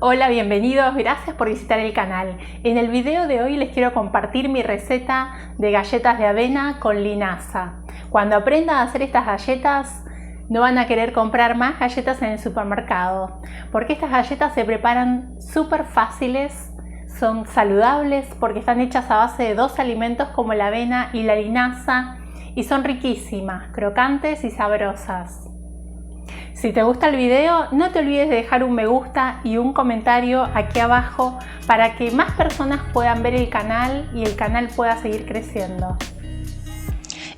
Hola, bienvenidos, gracias por visitar el canal. En el video de hoy les quiero compartir mi receta de galletas de avena con linaza. Cuando aprendan a hacer estas galletas no van a querer comprar más galletas en el supermercado, porque estas galletas se preparan súper fáciles, son saludables porque están hechas a base de dos alimentos como la avena y la linaza y son riquísimas, crocantes y sabrosas. Si te gusta el video, no te olvides de dejar un me gusta y un comentario aquí abajo para que más personas puedan ver el canal y el canal pueda seguir creciendo.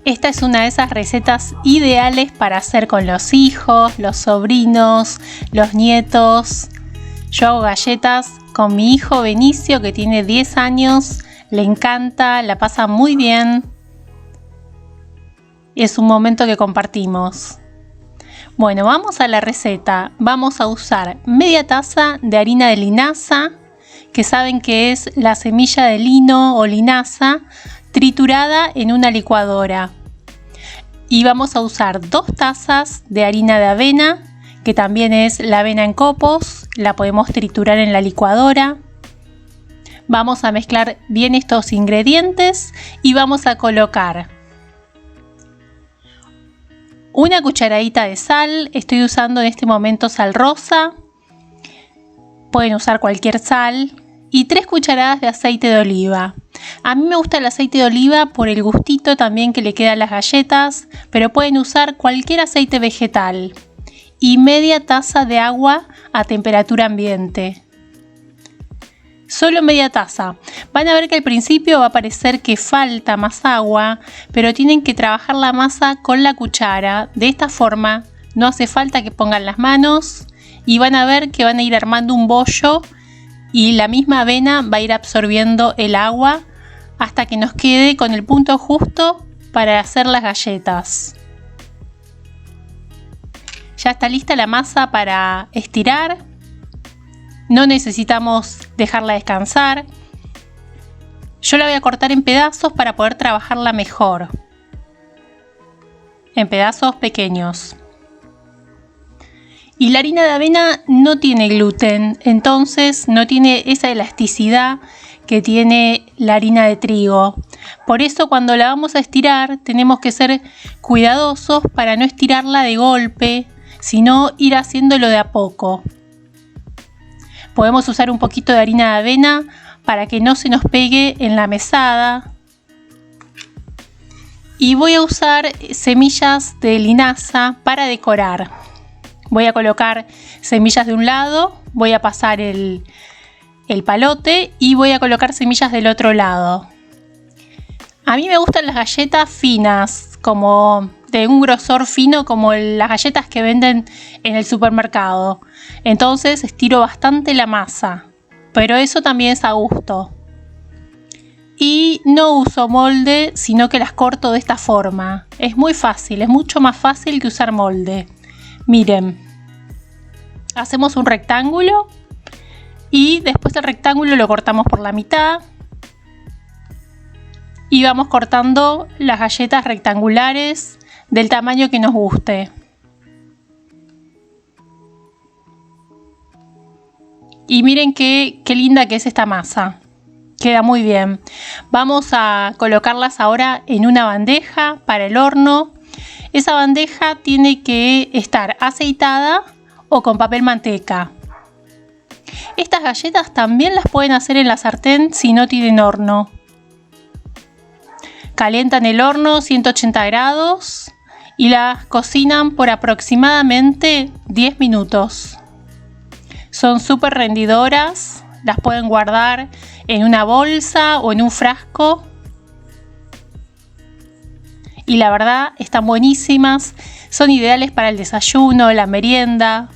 Esta es una de esas recetas ideales para hacer con los hijos, los sobrinos, los nietos. Yo hago galletas con mi hijo Benicio, que tiene 10 años, le encanta, la pasa muy bien. Es un momento que compartimos. Bueno, vamos a la receta. Vamos a usar media taza de harina de linaza, que saben que es la semilla de lino o linaza triturada en una licuadora. Y vamos a usar 2 tazas de harina de avena, que también es la avena en copos, la podemos triturar en la licuadora. Vamos a mezclar bien estos ingredientes y vamos a colocar una cucharadita de sal. Estoy usando en este momento sal rosa, pueden usar cualquier sal, y 3 cucharadas de aceite de oliva. A mí me gusta el aceite de oliva por el gustito también que le queda a las galletas, pero pueden usar cualquier aceite vegetal. Y media taza de agua a temperatura ambiente. Solo media taza. Van a ver que al principio va a parecer que falta más agua, pero tienen que trabajar la masa con la cuchara. De esta forma no hace falta que pongan las manos y van a ver que van a ir armando un bollo y la misma avena va a ir absorbiendo el agua hasta que nos quede con el punto justo para hacer las galletas. Ya está lista la masa para estirar. No necesitamos dejarla descansar. Yo la voy a cortar en pedazos para poder trabajarla mejor. En pedazos pequeños. Y la harina de avena no tiene gluten, entonces no tiene esa elasticidad que tiene la harina de trigo. Por eso cuando la vamos a estirar tenemos que ser cuidadosos para no estirarla de golpe, sino ir haciéndolo de a poco. Podemos usar un poquito de harina de avena para que no se nos pegue en la mesada. Y voy a usar semillas de linaza para decorar. Voy a colocar semillas de un lado, voy a pasar el palote y voy a colocar semillas del otro lado. A mí me gustan las galletas finas, como de un grosor fino, como las galletas que venden en el supermercado. Entonces estiro bastante la masa, pero eso también es a gusto. Y no uso molde, sino que las corto de esta forma. Es muy fácil, es mucho más fácil que usar molde. Miren, hacemos un rectángulo y después el rectángulo lo cortamos por la mitad. Y vamos cortando las galletas rectangulares del tamaño que nos guste. Y miren qué linda que es esta masa. Queda muy bien. Vamos a colocarlas ahora en una bandeja para el horno. Esa bandeja tiene que estar aceitada o con papel manteca. Estas galletas también las pueden hacer en la sartén si no tienen horno. Calientan el horno 180 grados y las cocinan por aproximadamente 10 minutos. Son súper rendidoras, las pueden guardar en una bolsa o en un frasco. Y la verdad están buenísimas, son ideales para el desayuno, la merienda,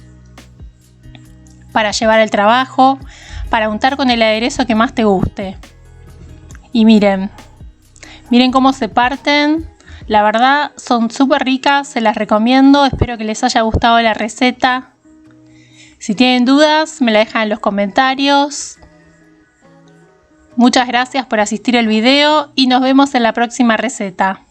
para llevar al trabajo, para untar con el aderezo que más te guste. Y miren cómo se parten. La verdad son súper ricas, se las recomiendo, espero que les haya gustado la receta. Si tienen dudas me la dejan en los comentarios. Muchas gracias por asistir al video y nos vemos en la próxima receta.